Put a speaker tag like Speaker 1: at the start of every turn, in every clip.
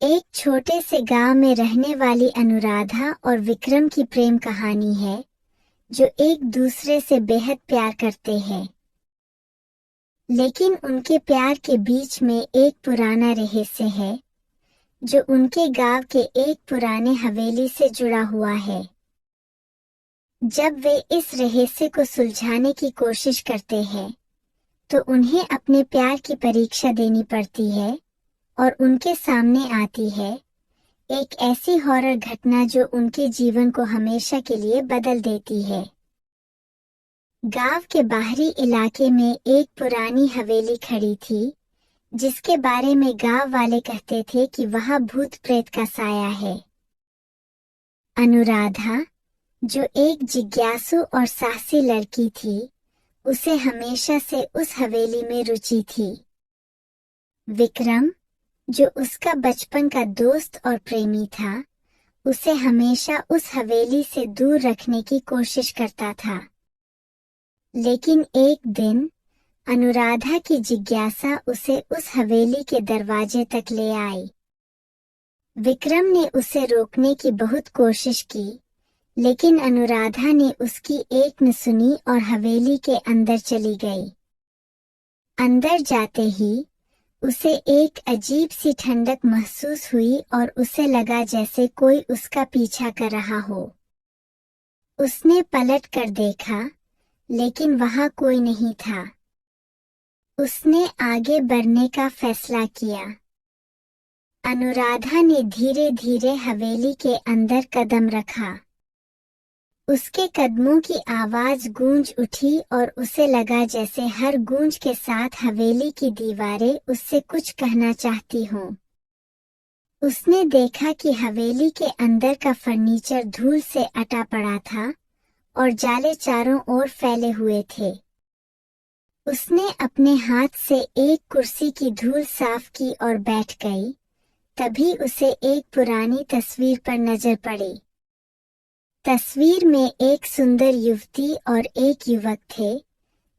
Speaker 1: एक छोटे से गांव में रहने वाली अनुराधा और विक्रम की प्रेम कहानी है, जो एक दूसरे से बेहद प्यार करते हैं। लेकिन उनके प्यार के बीच में एक पुराना रहस्य है, जो उनके गांव के एक पुराने हवेली से जुड़ा हुआ है। जब वे इस रहस्य को सुलझाने की कोशिश करते हैं, तो उन्हें अपने प्यार की परीक्षा देनी पड़ती है, और उनके सामने आती है एक ऐसी हॉरर घटना जो उनके जीवन को हमेशा के लिए बदल देती है। गांव के बाहरी इलाके में एक पुरानी हवेली खड़ी थी, जिसके बारे में गांव वाले कहते थे कि वहां भूत प्रेत का साया है। अनुराधा, जो एक जिज्ञासु और साहसी लड़की थी, उसे हमेशा से उस हवेली में रुचि थी। विक्रम, जो उसका बचपन का दोस्त और प्रेमी था, उसे हमेशा उस हवेली से दूर रखने की कोशिश करता था। लेकिन एक दिन अनुराधा की जिज्ञासा उसे उस हवेली के दरवाजे तक ले आई। विक्रम ने उसे रोकने की बहुत कोशिश की, लेकिन अनुराधा ने उसकी एक न सुनी और हवेली के अंदर चली गई। अंदर जाते ही उसे एक अजीब सी ठंडक महसूस हुई और उसे लगा जैसे कोई उसका पीछा कर रहा हो। उसने पलट कर देखा, लेकिन वहां कोई नहीं था। उसने आगे बढ़ने का फैसला किया। अनुराधा ने धीरे धीरे हवेली के अंदर कदम रखा। उसके कदमों की आवाज गूंज उठी और उसे लगा जैसे हर गूंज के साथ हवेली की दीवारें उससे कुछ कहना चाहती हों। उसने देखा कि हवेली के अंदर का फर्नीचर धूल से अटा पड़ा था और जाले चारों ओर फैले हुए थे। उसने अपने हाथ से एक कुर्सी की धूल साफ की और बैठ गई। तभी उसे एक पुरानी तस्वीर पर नजर पड़ी। तस्वीर में एक सुंदर युवती और एक युवक थे,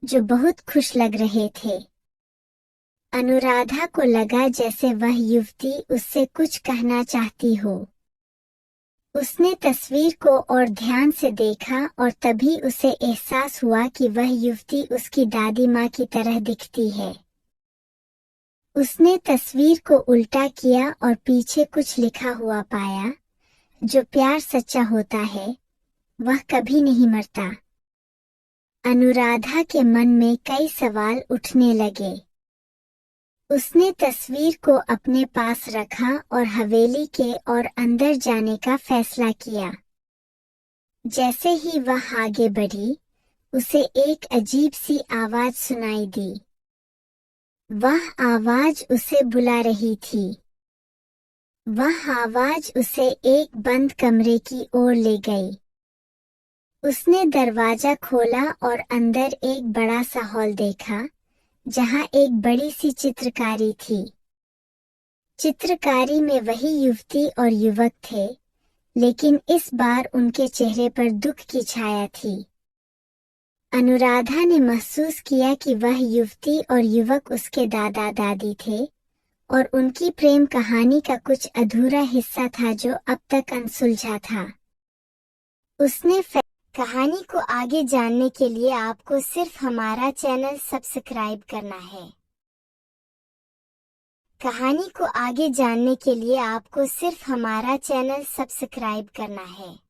Speaker 1: जो बहुत खुश लग रहे थे। अनुराधा को लगा जैसे वह युवती उससे कुछ कहना चाहती हो। उसने तस्वीर को और ध्यान से देखा और तभी उसे एहसास हुआ कि वह युवती उसकी दादी माँ की तरह दिखती है। उसने तस्वीर को उल्टा किया और पीछे कुछ लिखा हुआ पाया, जो प्यार सच्चा होता है, वह कभी नहीं मरता। अनुराधा के मन में कई सवाल उठने लगे। उसने तस्वीर को अपने पास रखा और हवेली के और अंदर जाने का फैसला किया। जैसे ही वह आगे बढ़ी, उसे एक अजीब सी आवाज सुनाई दी। वह आवाज उसे बुला रही थी। वह आवाज उसे एक बंद कमरे की ओर ले गई। उसने दरवाजा खोला और अंदर एक बड़ा सा हॉल देखा, जहां एक बड़ी सी चित्रकारी थी। चित्रकारी में वही युवती और युवक थे, लेकिन इस बार उनके चेहरे पर दुख की छाया थी। अनुराधा ने महसूस किया कि वह युवती और युवक उसके दादा दादी थे, और उनकी प्रेम कहानी का कुछ अधूरा हिस्सा था जो अब तक अनसुलझा था। उसने कहानी को आगे जानने के लिए आपको सिर्फ हमारा चैनल सब्सक्राइब करना है। कहानी को आगे जानने के लिए आपको सिर्फ हमारा चैनल सब्सक्राइब करना है।